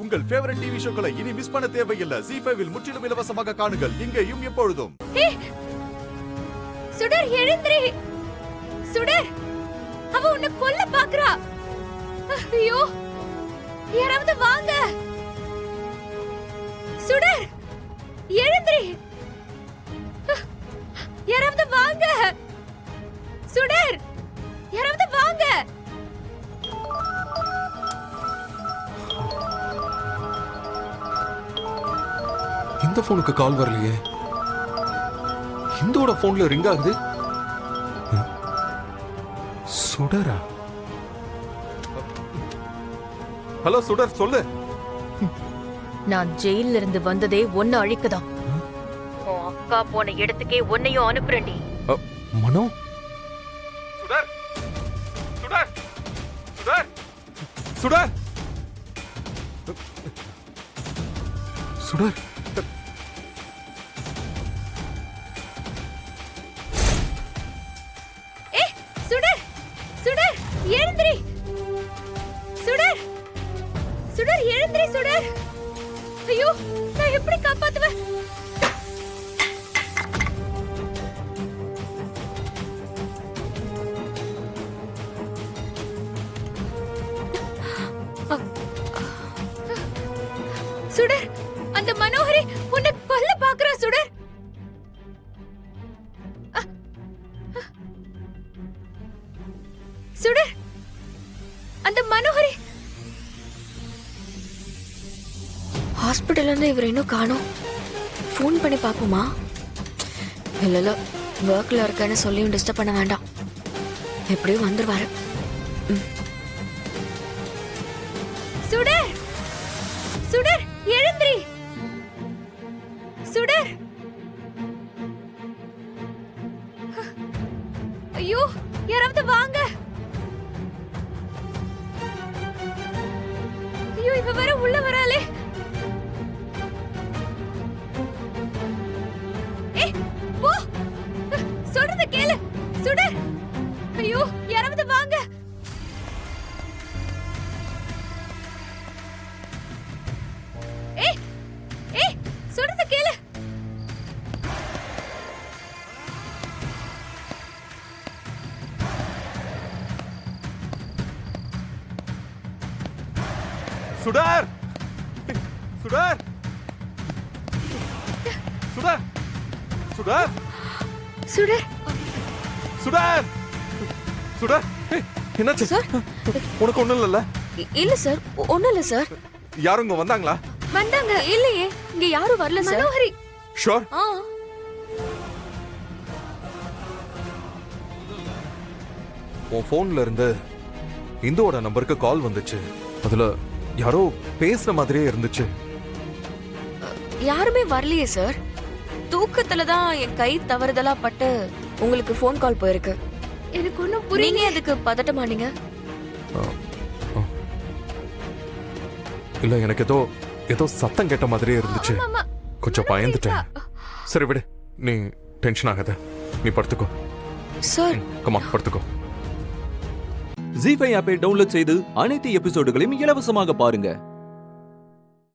உங்கள் favourite TV ஷோக்களை இனி miss பண்ண தேவையில்லை. ஜீ5 இல் முற்றிலும் இலவசமாக காணுங்கள். இங்கேயும் எப்பொழுதும். சுடர் எழுந்திரி. சுடர், அவ உன்னை கொல்ல பாக்குறா. ஐயோ, யாராவது வாங்க. சுடர் எழுந்திரி. யாராவது வாங்க. சுடர், யாராவது வாங்க. இந்த போனுக்கு கால் வரலையே. இந்தோட போன்ல ரிங் ஆகுது. சுடரா? ஹலோ சுடர், சொல்லு. நான் ஜெயில இருந்து வந்ததே ஒன்னு அழிக்கதான். உன் அக்கா போன இடத்துக்கே உன்னையும் அனுப்புறேன்டி. மனோ, சுடர், சுடர், சுடர், சுடர், சுடர். சுடர், சுடர் எழுந்திரி. சுடர், சுடர் எழுந்திரி. சுடர், ஐயோ, நான் எப்படி காப்பாத்துவேன்? சுடர், அந்த மனோகரி உன்னை கொல்ல பாக்குறா. சுடர், சுடர், அந்த மனோகரி. ஹாஸ்பிட்டல்ல இருந்து இவர் இன்னும் காணோம். ஃபோன் பண்ணி பாப்போமா? இல்ல, ஒர்க்ல இருக்கேன்னு சொல்லியும் டிஸ்டர்ப் பண்ண வேண்டாம். எப்படியும் வந்துருவாரு. சுடர், சுடர் எழுந்திரி. சுடர், ஐயோ, யாராவது வாங்க. ஐயோ, இவ வர உள்ள வராளே. போ, சொல்றத கேளு. சுடர், ஐயோ, யாராவது வாங்க. சொல்றத கேளு. சுடர், சுடர், சுடர், சுடர், சுடர், சுடர், சுடர். என்னாச்சு சார்? உனக்கு ஒண்ணும் இல்லல்ல? இல்ல சார், ஒண்ணும் இல்ல சார். யாரும் இங்க வந்தாங்களா? வந்தாங்க. இல்லையே, இங்க யாரும் வரல சார். மனோகரி. ஷோர்? உன் போன்ல இருந்து இந்துவோட நம்பருக்கு கால் வந்துச்சு. அதுல யாரோ பேசுற மாதிரியே இருந்துச்சு. யாருமே வரலையே சார். தூக்கத்துல தான் என் கை தவறுதலா பட்டு உங்களுக்கு ஃபோன் கால் போயிருக்கு. எனக்கு ஒண்ணும் நீங்க புரியல. அதுக்கு பதட்டமானீங்க? இல்ல, எனக்கு ஏதோ சத்தம் கேட்ட மாதிரியே இருந்துச்சு. ஆமா, கொஞ்சம் பயந்துட்டேன். சரி விடு, நீ டென்ஷன் ஆகாத. நீ படுத்துக்கோ. Sir, comma, படுத்துக்கோ. ஜீ5 ஆப்பை டவுன்லோட் செய்து அனைத்து எபிசோடுகளையும் இலவசமாக பாருங்க.